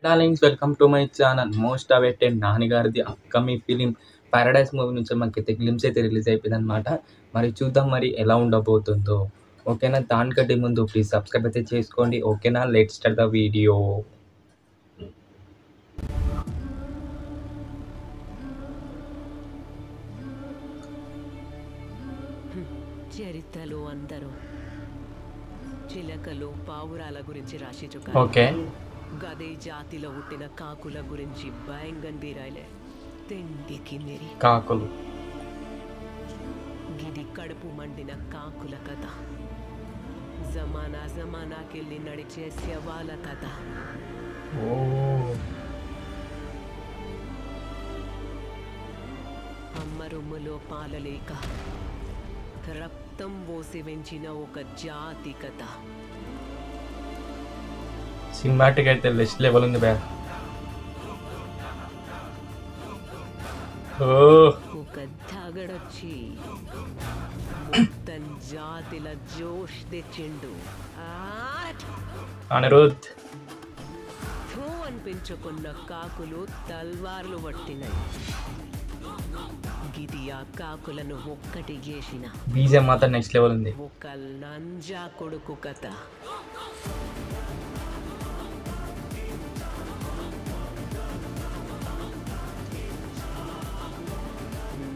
Darlings welcome to my channel. Most awaited Nani గారిది upcoming film 'Paradise' movie నుంచి మనకైతే glimpse అయితే రిలీజ్ అయిపోయిందనమాట. మరి చూద్దాం మరి ఎలా ఉండబోతుందో. ఓకేనా, దానికంటే ముందు ప్లీజ్ సబ్స్క్రైబ్ అయితే చేసుకోండి. ఓకేనా, లెట్స్ స్టార్ట్ ద వీడియో. చరిత్రలో అందరూ చిలకలు పావురాల గురించి రాసి ఓకే, గదే జాతిలో పుట్టిన కాకుల గురించి భయంగన్ బీరాయిలే తిండికి మెరి కాకులు. గిది కడుపు మండిన కాకుల కథ. జమానాకెళ్ళి నడిచే శవాల కథ. ఓ, అమ్మ రొమ్ములో పాలలేక రక్తం పోసి పెంచిన ఒక జాతి కథ. సినిమాటిక్ అయితే నెక్స్ట్ లెవెల్ ఉంది బ్యా. ఓ, ఒక దగడొచ్చి మొత్తం జాతిల జోష్ తెచ్చిండు. అనిరుద్. థూ అనిపించుకున్న కాకులు తల్వార్లు పట్టినాయి. గిది ఆ కాకులను ఒక్కటి చేసిన బీజం మాత్రం నెక్స్ట్ లెవెల్ ఉంది. ఒక లంజా కొడుకు కథ.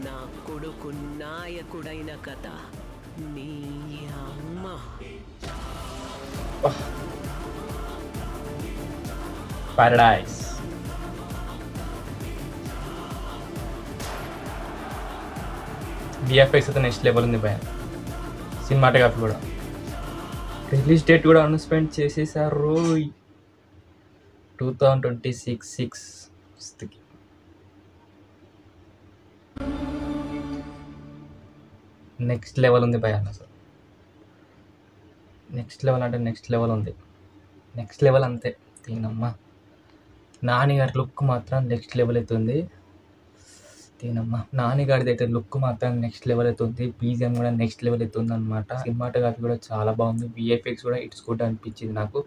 నా కొడుకు నాయకుడైన కథ. నీ అమ్మ పారడైస్. విఎఫ్ఎక్స్ అయితే నెక్స్ట్ లెవెల్ ఉంది భయ. సినిమాటోగ్రఫీ కూడా. రిలీజ్ డేట్ కూడా అనౌన్స్మెంట్ చేసేసారు 2026 నెక్స్ట్ లెవెల్ ఉంది భయ. అసలు నెక్స్ట్ లెవెల్ అంటే నెక్స్ట్ లెవెల్ ఉంది. నెక్స్ట్ లెవెల్ అంతే. దీనమ్మ నాని గారి లుక్ మాత్రం నెక్స్ట్ లెవెల్ అవుతుంది. దీనమ్మ నాని గారిది అయితే లుక్ మాత్రం నెక్స్ట్ లెవెల్ అవుతుంది. బీజిఎం కూడా నెక్స్ట్ లెవెల్ అవుతుంది అనమాట. సినిమాటోగ్రఫీ కూడా చాలా బాగుంది. విఎఫ్ఎక్స్ కూడా ఇట్స్ గుడ్ అనిపించింది నాకు.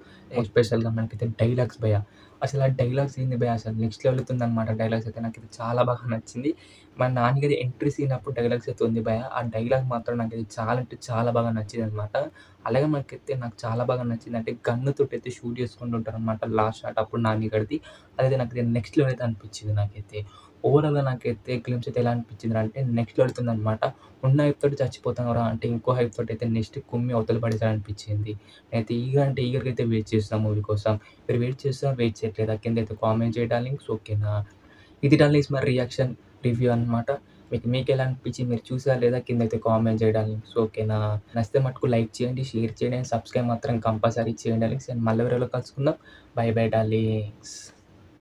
ఎస్పెషల్గా మనకైతే డైలాగ్స్ భయ. అసలు ఆ డైలాగ్స్ ఏంది భయ, అసలు నెక్స్ట్ లెవెల్ అవుతుంది అనమాట. డైలాగ్స్ అయితే నాకైతే చాలా బాగా నచ్చింది. మన నాన్నగారి ఎంట్రీ సీన్ అప్పుడు డైలాగ్స్ అయితే ఉంది భయ. ఆ డైలాగ్ మాత్రం నాకైతే చాలా అంటే చాలా బాగా నచ్చింది అనమాట. అలాగే మనకైతే నాకు చాలా బాగా నచ్చింది అంటే గన్నుతో అయితే షూట్ చేసుకుంటుంటారు అనమాట లాస్ట్ షాట్ అప్పుడు నాని గారిది. అదైతే నాకైతే నెక్స్ట్ లెవెల్ అయితే అనిపించింది నాకైతే. ఓవరాల్గా నాకైతే గ్లిమ్స్ అయితే ఎలా అనిపించింది అంటే నెక్స్ట్ లెవెల్ అవుతుంది అనమాట. ఉన్న హైప్ తోటి చచ్చిపోతాం రా అంటే ఇంకో హైప్ తోటి అయితే నెక్స్ట్ కుమ్మి అవతల పడేసారి అనిపించింది. నేనైతే ఈగర్గా అయితే వెయిట్ చేస్తాను మూవీ కోసం. మీరు వెయిట్ చేస్తారా వెయిట్ చేయట్లేదా కింద అయితే కామెంట్ చేయడానికి. ఓకేనా, ఇది డార్లింగ్స్ మరి రియాక్షన్ రివ్యూ అనమాట. మీకు ఎలా అనిపించింది, మీరు చూసారా లేదా కింద అయితే కామెంట్ చేయడానికి. ఓకేనా, నచ్చితే మటుకు లైక్ చేయండి, షేర్ చేయండి, సబ్స్క్రైబ్ మాత్రం కంపల్సరీ చేయండి డార్లింగ్స్. అండ్ మళ్ళీ ఎవరిలో కలుసుకుందాం. By by darlings.